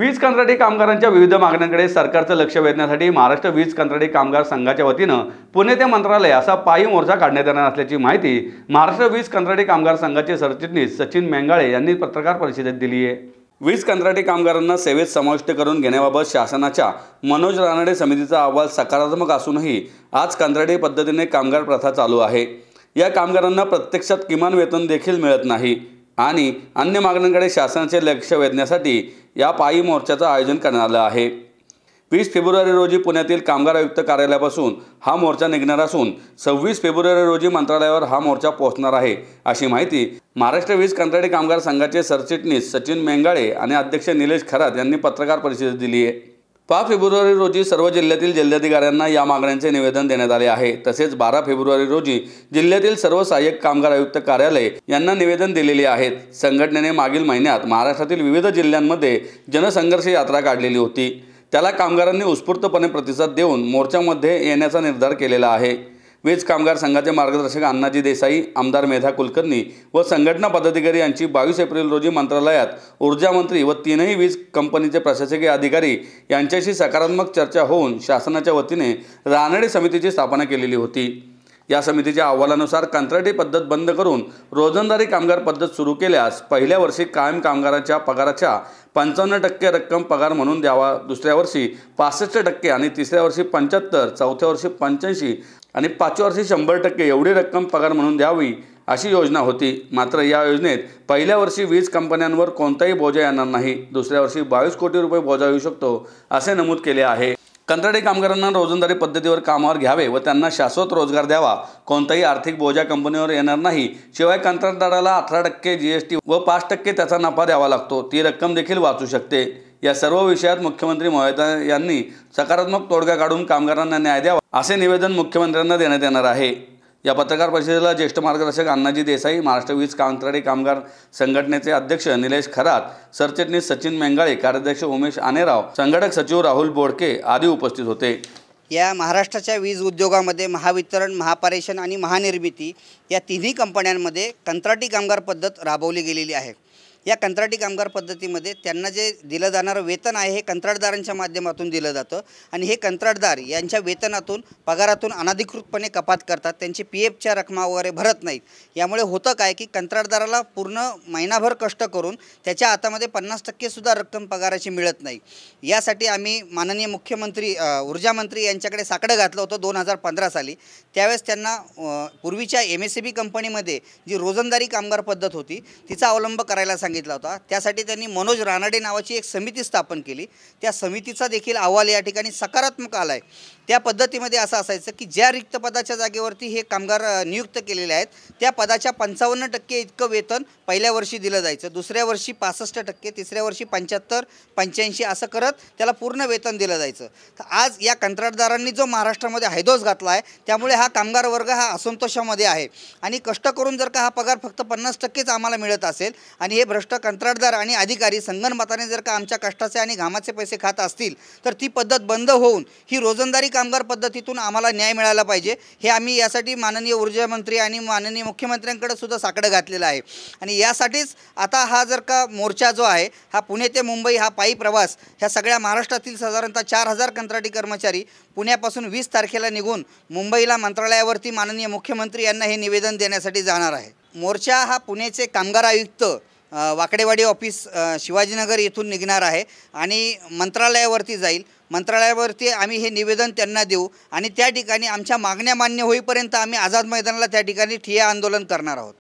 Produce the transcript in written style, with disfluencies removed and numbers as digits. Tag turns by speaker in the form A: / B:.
A: वीज कंत्राटी कामगारांच्या विविध मागण्यांकडे सरकारचं लक्ष वेधण्यासाठी महाराष्ट्र वीज कंत्राटी कामगार संघाच्या वतीनं पुणे ते मंत्रालय असा पायी मोर्चा काढण्यात येणार असल्याची माहिती महाराष्ट्र वीज कंत्राटी कामगार संघाचे सरचिटणीस सचिन मेंगाळे यांनी पत्रकार परिषदेत दिली आहे। वीज कंत्राटी कामगारांना सेवेत समाविष्ट करून घेण्याबाबत शासनाच्या मनोज रानडे समितीचा अहवाल सकारात्मक असूनही आज कंत्राटी पद्धतीने कामगार प्रथा चालू आहे। या कामगारांना प्रत्यक्षात किमान वेतन देखील मिळत नाही आणि अन्य मागण्यांकडे शासनाचे लक्ष वेधण्यासाठी या पायी मोर्चाचं आयोजन करण्यात आलं आहे। 20 फेब्रुवारी रोजी पुण्यातील कामगार आयुक्त कार्यालयापासून हा मोर्चा निघणार असून 26 फेब्रुवारी रोजी मंत्रालयावर हा मोर्चा पोहोचणार आहे, अशी माहिती महाराष्ट्र वीज कंत्राटी कामगार संघाचे सरचिटणीस सचिन मेंगाळे आणि अध्यक्ष निलेश खरात यांनी पत्रकार परिषदेत दिली आहे। 5 फेब्रुवारी रोजी सर्व जिल्ह्यातील जिल्हाधिकाऱ्यांना या मागण्यांचे निवेदन देण्यात आले आहे। तसेच 12 फेब्रुवारी रोजी जिल्ह्यातील सर्व सहाय्यक कामगार आयुक्त कार्यालय यांना निवेदन दिलेले आहेत। संघटनेने मागील महिन्यात महाराष्ट्रातील विविध जिल्ह्यांमध्ये जनसंघर्ष यात्रा काढलेली होती। त्याला कामगारांनी उत्स्फूर्तपणे प्रतिसाद देऊन मोर्चामध्ये येण्याचा निर्धार केलेला आहे। वीज कामगार संघाचे मार्गदर्शक अण्णाजी देसाई, आमदार मेधा कुलकर्णी व संघटना पदाधिकारी यांची 22 एप्रिल रोजी मंत्रालयात ऊर्जा मंत्री व तीनही वीज कंपनीचे प्रशासकीय अधिकारी यांच्याशी सकारात्मक चर्चा होऊन शासनाच्या वतीने रानडे समितीची स्थापना केलेली होती। या समितीच्या अहवालानुसार कंत्राटी पद्धत बंद करून रोजंदारी कामगार पद्धत सुरू केल्यास पहिल्या वर्षी कायम कामगारांच्या पगाराच्या 55% रक्कम पगार म्हणून द्यावा, दुसऱ्या वर्षी 65% आणि तिसऱ्या वर्षी 75%, चौथ्या वर्षी 85% आणि 5व्या वर्षी 100% एवढी रक्कम पगार म्हणून द्यावी अशी योजना होती। मात्र या योजनेत पहिल्या वर्षी वीज कंपन्यांवर कोणताही बोजा येणार नाही, दुसऱ्या वर्षी 22 कोटी रुपये बोजा येऊ शकतो असे नमूद केले आहे। कंत्राटी कामगारांना रोजंदारी पद्धतीवर कामावर घ्यावे व त्यांना शाश्वत रोजगार द्यावा, कोणताही आर्थिक बोजा कंपनीवर येणार नाही। शिवाय कंत्राटदाराला 18% GST व 5% त्याचा नफा द्यावा लागतो, ती रक्कम देखील वाचू शकते। या सर्व विषयात मुख्यमंत्री महोदय यांनी सकारात्मक तोडगा काढून कामगारांना न्याय द्यावा असे निवेदन मुख्यमंत्र्यांना देण्यात येणार आहे। या पत्रकार परिषदेला ज्येष्ठ मार्गदर्शक अण्णाजी देसाई, महाराष्ट्र वीज कंत्राटी कामगार संघटनेचे अध्यक्ष निलेश खरात, सरचिटणीस सचिन मेंगाळे, कार्याध्यक्ष उमेश आनेराव, संघटक सचिव राहुल बोडके आदी उपस्थित होते।
B: या महाराष्ट्राच्या वीज उद्योगामध्ये महावितरण, महापारेषण आणि महानिर्मिती या तिन्ही कंपन्यांमध्ये कंत्राटी कामगार पद्धत राबवली गेलेली आहे। या कंत्राटी कामगार पद्धतीमध्ये त्यांना जे दिलं जाणारं वेतन आहे हे कंत्राटदारांच्या माध्यमातून दिलं जातं आणि हे कंत्राटदार यांच्या वेतनातून, पगारातून अनधिकृतपणे कपात करतात, त्यांची PFच्या रकमा वगैरे भरत नाहीत। यामुळे होतं काय की कंत्राटदाराला पूर्ण महिनाभर कष्ट करून त्याच्या हातामध्ये 50% सुद्धा रक्कम पगाराची मिळत नाही। यासाठी आम्ही माननीय मुख्यमंत्री, ऊर्जा मंत्री यांच्याकडे साकडं घातलं होतं 2015 साली। त्यावेळेस त्यांना पूर्वीच्या MSCB कंपनीमध्ये जी रोजंदारी कामगार पद्धत होती तिचा अवलंब करायला सांगितला होता। त्यासाठी त्यांनी मनोज रानडे नावाची एक समिती स्थापन केली। त्या समितीचा देखील अहवाल या ठिकाणी सकारात्मक आला आहे। त्या पद्धतीमध्ये असं असायचं की ज्या रिक्त पदाच्या जागेवरती हे कामगार नियुक्त केलेले आहेत त्या पदाच्या 55% इतकं वेतन पहिल्या वर्षी दिलं जायचं, दुसऱ्या वर्षी 65%, तिसऱ्या वर्षी 75, 85 असं करत त्याला पूर्ण वेतन दिलं जायचं। तर आज या कंत्राटदारांनी जो महाराष्ट्रामध्ये हैदोस घातला आहे त्यामुळे हा कामगार वर्ग हा असंतोषामध्ये आहे आणि कष्ट करून जर का हा पगार फक्त 50%च आम्हाला मिळत असेल आणि हे भ्रष्ट कंत्राटदार आणि अधिकारी संगनमताने जर का आमच्या कष्टाचे आणि घामाचे पैसे खात असतील तर ती पद्धत बंद होऊन ही रोजंदारी कामगार पद्धतीतून आम्हाला न्याय मिळाला पाहिजे। हे आम्ही यासाठी माननीय ऊर्जा मंत्री आणि माननीय मुख्यमंत्र्यांकडे सुद्धा साकडं घातलेलं आहे आणि यासाठीच आता हा जर का मोर्चा जो आहे हा पुणे ते मुंबई हा पायी प्रवास ह्या सगळ्या महाराष्ट्रातील साधारणतः 4000 कंत्राटी कर्मचारी पुण्यापासून 20 तारखेला निघून मुंबईला मंत्रालयावरती माननीय मुख्यमंत्री यांना हे निवेदन देण्यासाठी जाणार आहे। मोर्चा हा पुण्याचे कामगार आयुक्त वाकडेवाडी ऑफिस शिवाजीनगर येथून निघणार आहे आणि मंत्रालयावरती जाईल। मंत्रालयावरती आम्ही हे निवेदन त्यांना देऊ आणि त्या ठिकाणी आमच्या मागण्या मान्य होईपर्यंत आम्ही आझाद मैदानाला त्या ठिकाणी ठिय्या आंदोलन करणार आहोत।